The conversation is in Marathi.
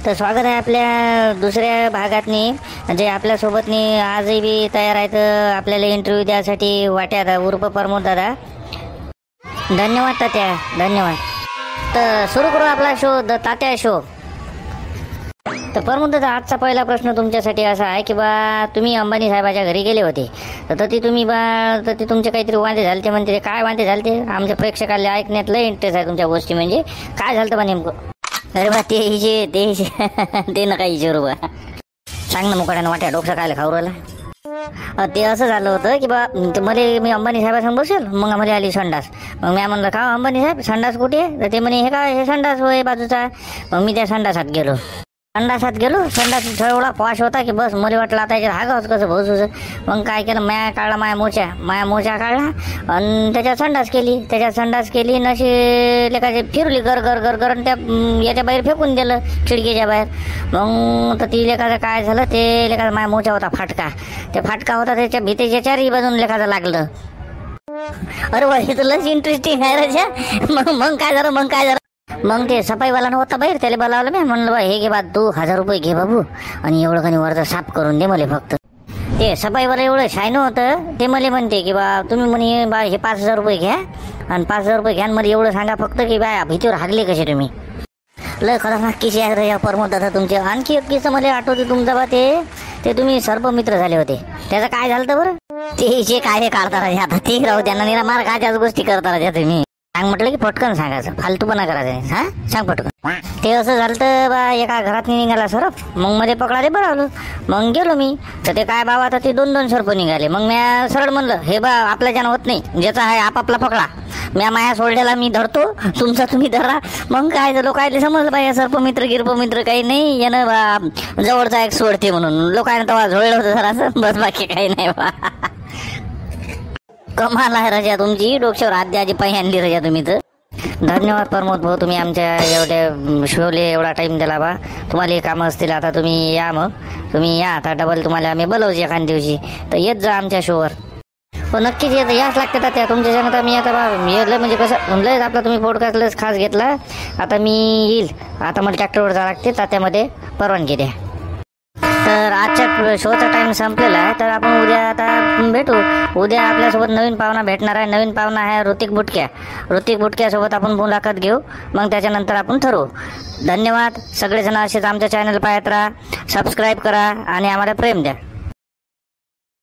तर स्वागत आहे आपल्या दुसऱ्या भागातनी जे आपल्यासोबतनी आजही बी तयार आहेत आपल्याला इंटरव्ह्यू द्यासाठी वाट्या उर्फ प्रमोद दादा. धन्यवाद तात्या, धन्यवाद. तर सुरू करू आपला शो द तात्या शो. तर प्रमोद दादा, आजचा पहिला प्रश्न तुमच्यासाठी असा आहे की बा तुम्ही अंबानी साहेबाच्या घरी गेले होते तर ती तुम्ही तर ते तुमचे काहीतरी वांदे झाले ते म्हणते. काय वांदे झाले ते आमच्या प्रेक्षकाला ऐकण्यात लय इंटरेस्ट आहे तुमच्या गोष्टी. म्हणजे काय झालं बा नेमकं? अरे बा ते नका विचारू बा, सांग ना मुकाट्यानं. वाट्या डोकं काय खाऊ राहिला? ते असं झालं होतं की बा मी अंबानी साहेबासमोर बसेल, मग आम्हाला आली संडास. मग मी म्हणलं का अंबानी साहेब संडास कुठे आहे? तर ते म्हणे हे काय हे संडास होय बाजूचा. मग मी त्या संडासात गेलो. संडास एवढा पॉश होता की बस मला वाटलं आता याच्यात हागावच कसं भाऊच. मग काय केलं, माया काढला माया मोचा काढला आणि त्याच्यात संडास केली नशी लेखाची फिरली गर गर गर गर त्या याच्या बाहेर फेकून दिलं खिडकीच्या बाहेर. मग तर ती लेखाचं काय झालं, ते लेखाचा माया मोचा होता फाटका. ते फाटका होता त्याच्या भीतीच्या चारही बाजून लेखाचं लागलं. अरे वा, हे तर लस इंटरेस्टिंग आहे राजा. मग काय झालं मग ते सफाईवाला नव्हता बाहेर, त्याला बोलावलं. मी म्हणलं बा हे घे बा 2000 रुपये घे बाबू आणि एवढं काही वरचं साफ करून दे मला फक्त. ते सफाईवाला एवढं शायनं होतं, ते मला म्हणते की बा तुम्ही म्हणे बा हे 5000 रुपये घ्या आणि 5000 रुपये घ्या आणि मला एवढं सांगा फक्त की बा भीतीवर हागले कसे तुम्ही. लय खरं किशी आहे रे प्रमोद दादा तुमचे. आणखी एक किस्सा मला आठवते तुमचा बा, ते तुम्ही सर्पमित्र झाले होते. त्याचं काय झालं बरं? ते जे काय काढता राजा आता ते राहू त्यांना निरा मार खायच्याच गोष्टी करता राजा तुम्ही. सांग म्हटलं की पटकन सांगायचं, फालतूपणा करायचं. हा सांग पटकन. ते असं झालं तर बा एका घरात निघाला सरप. मग मध्ये पकडाले बरं मग गेलो मी तर ते काय बाबा आता ते 2-2 सर्प निघाले. मग मी सरळ म्हणलं हे बा आपल्याच्यानं होत नाही, ज्याचा आहे आपापला पकडा. म्या माया सोडलेला मी धरतो, तुमचा तुम्ही धरा. मग काय झालं काय समजलं बाई सर्पमित्र गिरपमित्र काही नाही, यानं बा जवळचा एक सोडते म्हणून लोकांना तेव्हा झोळलं होतं सर असं. बस बाकी काही नाही बा. कमाल आहे राजा तुमची, डोक्यावर हात द्यायची पाय आणली राजा तुम्ही. तर धन्यवाद प्रमोद भाऊ, तुम्ही आमच्या एवढ्या शोले एवढा टाईम दिला बा. तुम्हाला कामं असतील आता, तुम्ही या. मग तुम्ही या आता डबल, तुम्हाला आम्ही बोलवू एखाद्या दिवशी तर येत जा आमच्या शोवर. हो नक्कीच येतं, याच लागते त्या तुमच्या जनात. मी आता बा येलं म्हणजे कसं म्हणलं आपला तुम्ही पॉडकास्टलाच खास घेतला. आता मी येईल, आता मला ट्रॅक्टरवर जावं लागते, तात्यामध्ये परवानगी द्या. तर आजच्या शोचा टाइम संपलेला आहे, तर आपण उद्या आता भेटू. उद्या आपल्यासोबत नवीन पाहुणा भेटणार आहे. नवीन पाहुणा आहे ऋतिक बुटक्यासोबत आपण मुलाखत घेऊ. मग त्याच्यानंतर आपण ठरवू. धन्यवाद. सगळेजण असेच आमच्या चॅनल पाहत राहा, सबस्क्राईब करा आणि आम्हाला प्रेम द्या.